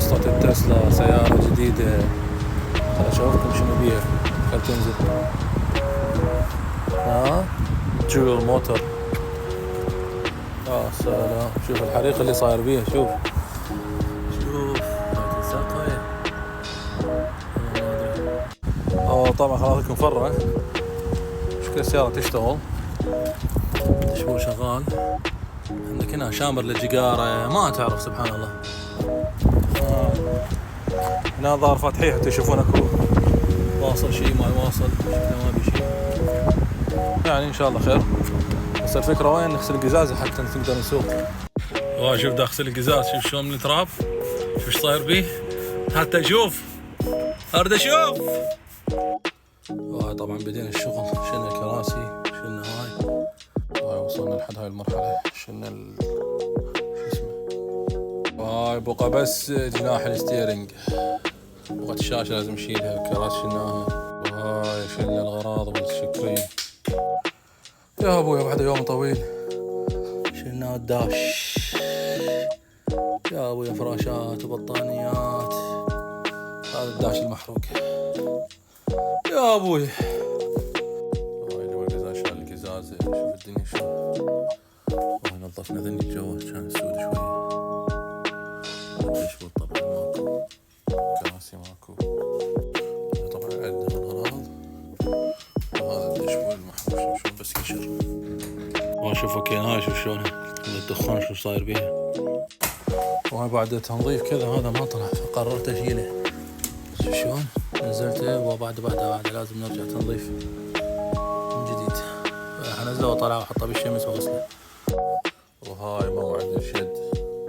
وصلت التسلا سيارة جديدة. خل اشوفكم شنو بيها. خل تنزل. جويل موتور. يا سلام، شوف الحريق اللي صاير بيها. شوف تنساق هاي. طبعا خلاص لكم فرة. مشكلة السيارة تشتغل، الدشبور شغال. عندك هنا شامر للجيجارة، ما تعرف سبحان الله. هنا ظهر فاتحيها تشوفون اكو واصل شيء ما واصل، ما بي شيء يعني. ان شاء الله خير. بس الفكرة وين نغسل القزاز حتى نقدر نسوق. شوف دا اغسل القزاز، شوف شلون من التراب، شوف ايش صاير بيه حتى اشوف. اريد اشوف. طبعا بدينا الشغل، شلنا الكراسي، شلنا هاي وصلنا لحد هاي المرحلة. شلنا شو اسمه بقى بس جناح الستيرنج، بقى الشاشة لازم نشيلها، الكراسي شلناها، وهاي شلنا الغراض والسكرين. يا ابويا بعد يوم طويل. شلنا الداش يا ابويا، فراشات وبطانيات. هذا الداش المحروق يا ابوي. هاي جو القزاز، شال القزازة. شوف الدنيا شلون. نظفنا ذني الجو، كان سود شوية. الدشبور طبعا ماكو، كراسي ماكو. طبعا عدنا الغراض. وهذا الدشبور المحروق شلون بس قشر. شوف اوكي هاي شوف شلون الدخان شو صاير بيها. وهاي بعد تنظيف كذا هذا ما طلع، فقررت اشيله. شوف شلون نزلته، وبعد لازم نرجع تنظيف من جديد. حنزله وطلعه واحطه بالشمس واغسله. وهاي موعد الشد.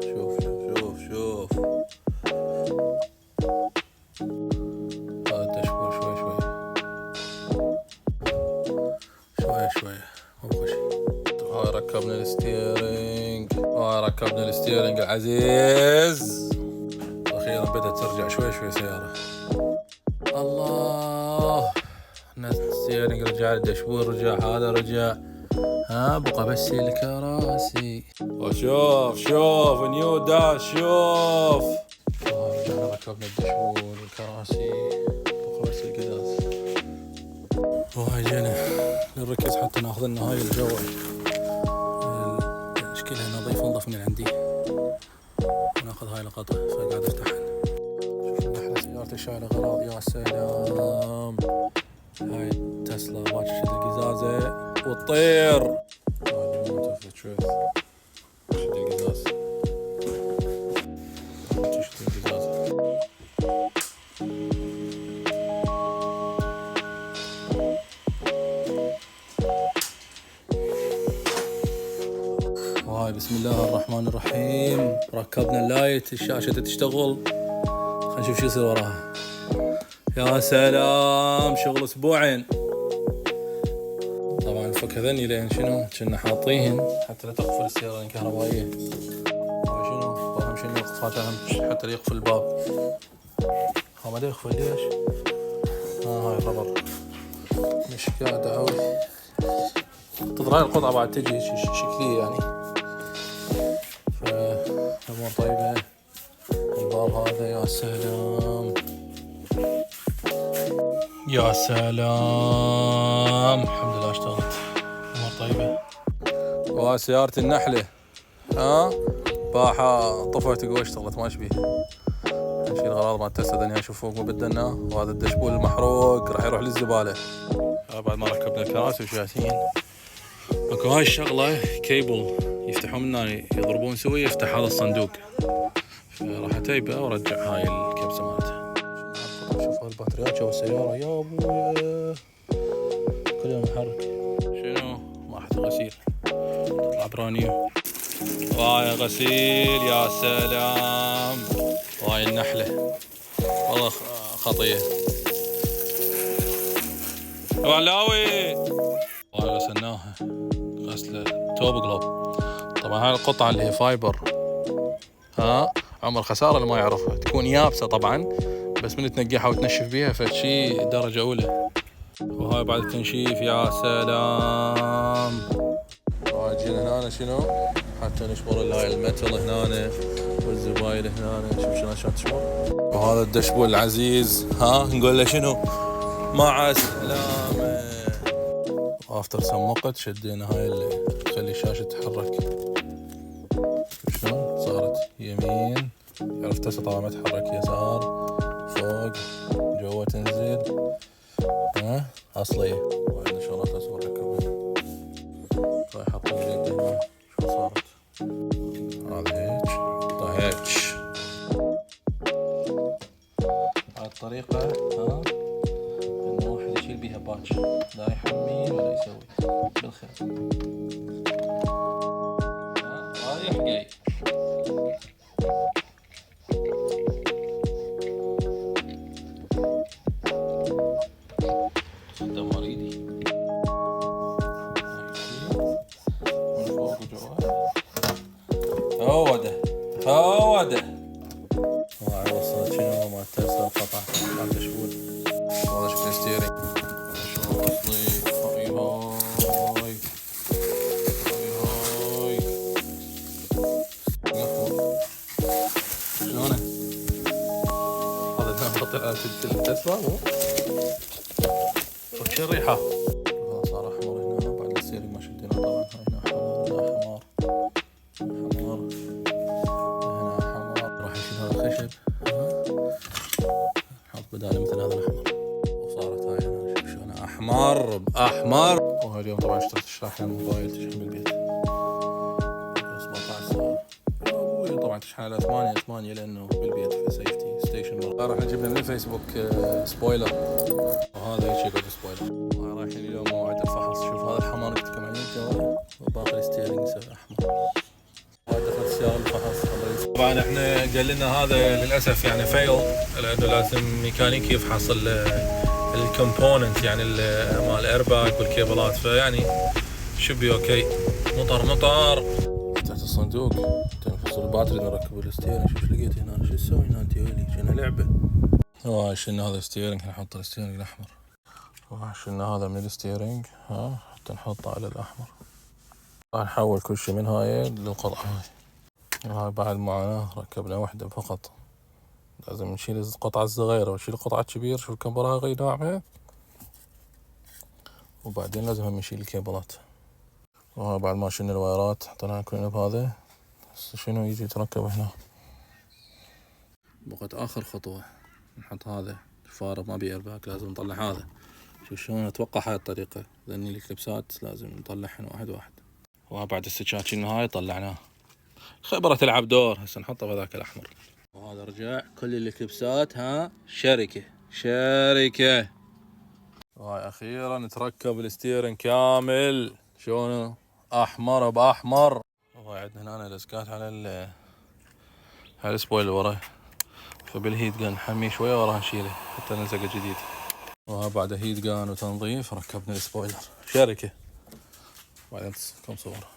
شوف هذا الدشبور شوي مو شيء. هاي ركبنا الستيرنج العزيز. اخيرا بدأت ترجع شوي سيارة. الله، الستيرنج رجع، الدشبور رجع، هذا رجع. بقى بس الكراسي. وشوف نيو داش. شوف رجعنا ركبنا الدشبور والكراسي، بقى بس القزاز. وهاي جينا نركز حتى ناخذ لنا هاي الجو. شكلها نظيف من عندي. وناخذ هاي القطعة، فقاعد افتحها. شوف النحلة سيارتي شايلة غراض. يا سلام، هاي تسلا باكر شد القزازة وتطير. شد القزاز. وهاي بسم الله الرحمن الرحيم. ركبنا اللايت، الشاشة تشتغل. خلينا نشوف شو يصير وراها. يا سلام، شغل اسبوعين. طبعا الفك هذني لين شنو كنا حاطيهن حتى لا تقفل السيارة الكهربائية. شنو فاهم شنو وقفات اهم حتى لا يقفل الباب. ما ادري يقفل ليش. هاي الربر مش قاعد اعوي. تظهر هاي القطعة بعد تجي شكلية يعني. فالامور طيبة. الباب هذا يا سلام يا سلام، الحمد لله اشتغلت، امور طيبة. وهاي سيارة النحلة باحة طفت قوي، اشتغلت ما اشبيه. نشيل الاغراض مال تسلا ذني اشوف فوق ما بدنا. وهذا الدشبول المحروق راح يروح للزبالة. بعد ما ركبنا الكراسي وشاتين. اكو هاي الشغلة كيبل يفتحون منها يضربون سوي، يفتح هذا الصندوق. راح اتيبه وارجع هاي الكبسة مالتها. شوف هالبطاريات جو السيارة يا ابويا كلها محرك. شنو راحة الغسيل تطلع برانيو. وهاي غسيل يا سلام. وهاي النحلة والله خطية. وعلاوي وهاي غسلناها غسلة توب جلوب. طبعا هاي القطعة اللي هي فايبر عمر خسارة اللي ما يعرفها، تكون يابسة طبعا بس من تنقيها وتنشف بيها فشي درجة أولى. وهاي بعد التنشيف يا سلام. وهاي جينا هنا شنو حتى نشبر هاي المتل هنا والزبايل هنا شوف شلون عشان تشمر. وهذا الدشبول العزيز، ها نقول له شنو؟ مع السلامة. افتر سم وقت شدينا هاي اللي تخلي الشاشة تتحرك. شوف شلون صارت يمين، عرفت هسه طالما تحرك يسار فوق جوا تنزل، ها اصلية. وعندنا شغلات هسه نركبها. راح احط اليد هنا شو صارت. هذا هيك حطها هيك. هاي الطريقة ها انه واحد يشيل بيها باتش، لا يحمي ولا يسوي بالخير. رايح جاي. دمر ايدي من فوق وجوا. هو ده هو ده. هاي وصلت شنو ما ترسل قطع على الدشبول. هذا شكل ستيرنج شلون اصلي. هاي هاي هاي هاي شلونه. هذا نحط على التسلا مو وش الريحة. هذا صار احمر هنا بعد الستيرنج ما شدينا طبعا. هنا حمار هنا حمار هنا حمار. راح نشيل هذا الخشب نحط بداله مثل هذا الاحمر. وصارت هاي هنا شوف شلون احمر باحمر. وهاي اليوم طبعا اشتريت الشاحن الموبايل تشحن بالبيت 17 ساعة. ابوي طبعا تشحن على 8 لانه بالبيت في سيفتي ستيشن. راح نجيب من الفيسبوك سبويلر. وهذا هيك يقعد سبويلر. رايحين اليوم موعد الفحص. شوف هذا الحمار قلت لكم عليه جوا وباقي الستيرنج يصير احمر. هاي دخلت السيارة الفحص. طبعا احنا قال لنا هذا للاسف يعني فيل، لانه لازم ميكانيكي يفحص الكومبوننت يعني مال الايرباك والكيبلات. فيعني شبي اوكي. مطر تحت الصندوق تنفصل الباتري نركب الستيرنج. شوف لقيت هنا شو تسوي هنا انت ولي شنو لعبه. هاي شلنا هذا الستيرنج نحط الستيرنج الاحمر. وهاي شلنا هذا من الستيرنج ها حتى نحطه على الاحمر. راح نحول كل شيء من هاي للقطعه هاي بعد معاناة. ركبنا وحدة فقط. لازم نشيل القطعة الصغيرة ونشيل القطعة الكبيرة. شوف كم براغي ناعمة. وبعدين لازم هم نشيل الكيبلات. وهاي بعد ما شلنا الوايرات حطيناها كلنا بهذا. شنو يجي يتركب هنا. بقت آخر خطوة نحط هذا الفارغ ما بي ايرباك. لازم نطلع هذا. شوف شلون اتوقع هاي الطريقة لأن الكليبسات لازم نطلعهن واحد واحد. وها بعد السكات شلنا هاي طلعناه. خبرة تلعب دور. هسه نحطه بذاك الأحمر. وهذا رجع كل الكليبسات ها شركة. وهاي أخيرا نتركب الستيرن كامل. شلونه أحمر بأحمر. وهاي عندنا هنا لزقات على السبويلر ورا. فبالهيت جان نحميه شوية وراها نشيله حتى نلزقه جديد. وها بعد هيت جان وتنظيف ركبنا السبويلر شركة. بعدين كم صورة.